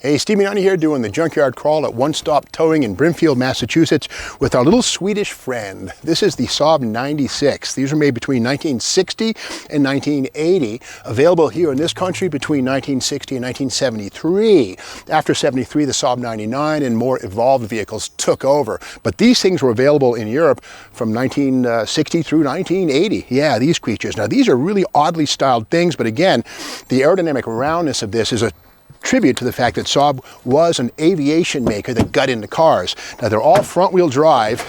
Hey, Stevie Nunny here doing the junkyard crawl at One Stop Towing in Brimfield, Massachusetts with our little Swedish friend. This is the Saab 96. These were made between 1960 and 1980, available here in this country between 1960 and 1973. After 73, the Saab 99 and more evolved vehicles took over. But these things were available in Europe from 1960 through 1980. Yeah, these creatures. Now, these are really oddly styled things, but again, the aerodynamic roundness of this is a tribute to the fact that Saab was an aviation maker that got into cars. Now they're all front-wheel drive,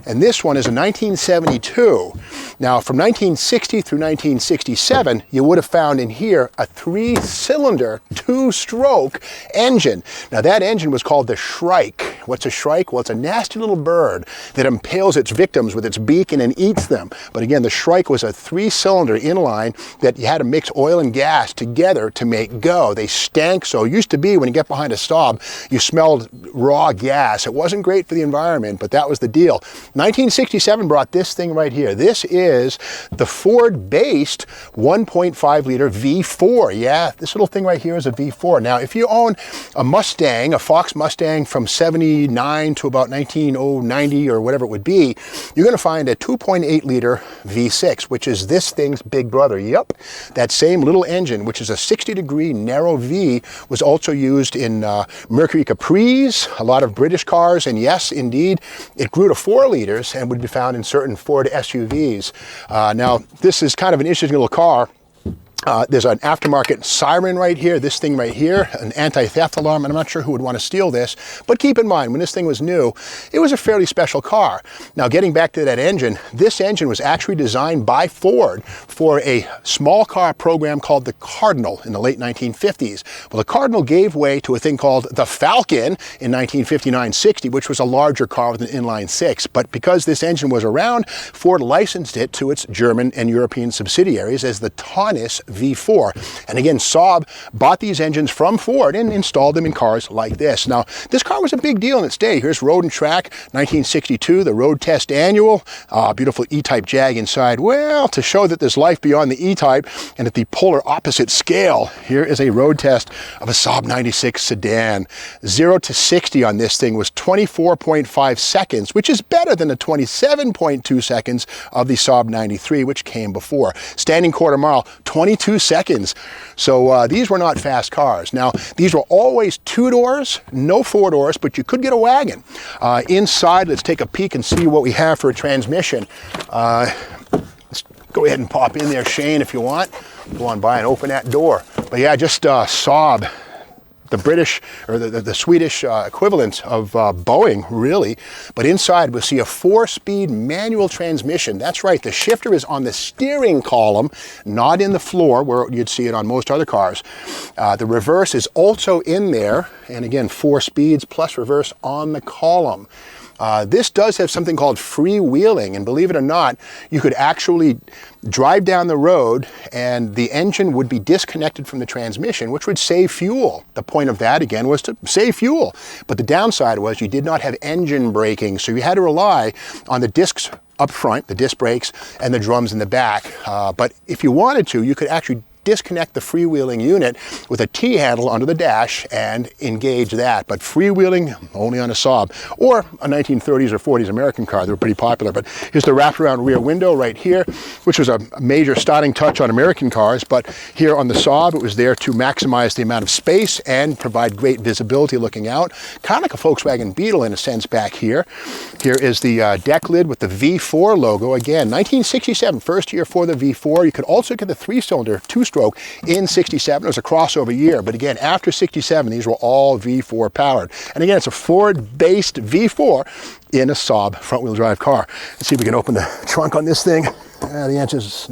and this one is a 1972. Now from 1960 through 1967, you would have found in here a 3-cylinder, 2-stroke engine. Now that engine was called the Shrike. What's a Shrike? Well, it's a nasty little bird that impales its victims with its beak and then eats them. But again, the Shrike was a 3-cylinder inline that you had to mix oil and gas together to make go. They stank so. It used to be when you get behind a Saab, you smelled raw gas. It wasn't great for the environment, but that was the deal. 1967 brought this thing right here. This is the Ford-based 1.5 liter V4. Yeah, this little thing right here is a V4. Now, if you own a Mustang, a Fox Mustang from 79 to about 1990 or whatever it would be, you're going to find a 2.8 liter V6, which is this thing's big brother. Yep, that same little engine, which is a 60-degree narrow V, was also used in Mercury Capris, a lot of British cars, and yes, indeed, it grew to 4 liters and would be found in certain Ford SUVs. Now, this is kind of an interesting little car. There's an aftermarket siren right here, this thing right here, an anti-theft alarm, and I'm not sure who would want to steal this, but keep in mind, when this thing was new, it was a fairly special car. Now, getting back to that engine, this engine was actually designed by Ford for a small car program called the Cardinal in the late 1950s. Well, the Cardinal gave way to a thing called the Falcon in 1959-60, which was a larger car with an inline 6, but because this engine was around, Ford licensed it to its German and European subsidiaries as the Taunus V4. And again, Saab bought these engines from Ford and installed them in cars like this. Now, this car was a big deal in its day. Here's Road and Track, 1962, the Road Test Annual, beautiful E-Type Jag inside. Well, to show that there's life beyond the E-Type and at the polar opposite scale, here is a road test of a Saab 96 sedan. 0 to 60 on this thing was 24.5 seconds, which is better than the 27.2 seconds of the Saab 93, which came before. Standing quarter mile, 22 seconds. So these were not fast cars. Now, these were always 2 doors, no 4 doors, but you could get a wagon. Inside, let's take a peek and see what we have for a transmission. Let's go ahead and pop in there, Shane, if you want. Go on by and open that door. But yeah, just Saab, the British or the Swedish equivalent of Boeing, really. But inside we'll see a 4-speed manual transmission. That's right, the shifter is on the steering column, not in the floor where you'd see it on most other cars. The reverse is also in there, and again, 4 speeds plus reverse on the column. This does have something called freewheeling, and believe it or not, you could actually drive down the road and the engine would be disconnected from the transmission, which would save fuel. The point of that, again, was to save fuel. But the downside was you did not have engine braking, so you had to rely on the discs up front, the disc brakes, and the drums in the back. But if you wanted to, you could actually disconnect the freewheeling unit with a T-handle under the dash and engage that. But freewheeling only on a Saab or a 1930s or 40s American car. They were pretty popular. But here's the wraparound rear window right here, which was a major styling touch on American cars. But here on the Saab, it was there to maximize the amount of space and provide great visibility looking out. Kind of like a Volkswagen Beetle in a sense back here. Here is the deck lid with the V4 logo. Again, 1967, first year for the V4. You could also get the 3-cylinder, 2-stroke in 67. It was a crossover year, but again, after 67, these were all V4 powered. And again, it's a Ford-based V4 in a Saab front-wheel drive car. Let's see if we can open the trunk on this thing. The answer is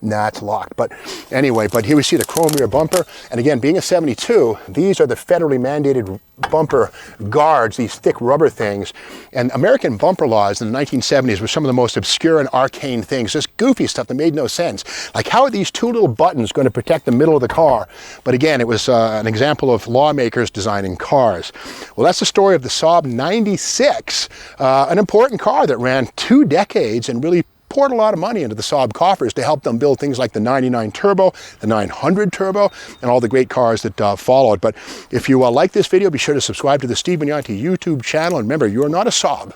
nah, it's locked. But anyway, but here we see the chrome rear bumper. And again, being a 72, these are the federally mandated bumper guards, these thick rubber things. And American bumper laws in the 1970s were some of the most obscure and arcane things, just goofy stuff that made no sense. Like, how are these 2 little buttons going to protect the middle of the car? But again, it was an example of lawmakers designing cars. Well, that's the story of the Saab 96, an important car that ran 2 decades and really poured a lot of money into the Saab coffers to help them build things like the 99 Turbo, the 900 Turbo, and all the great cars that followed. But if you like this video, be sure to subscribe to the Steve Magnante YouTube channel. And remember, you're not a Saab.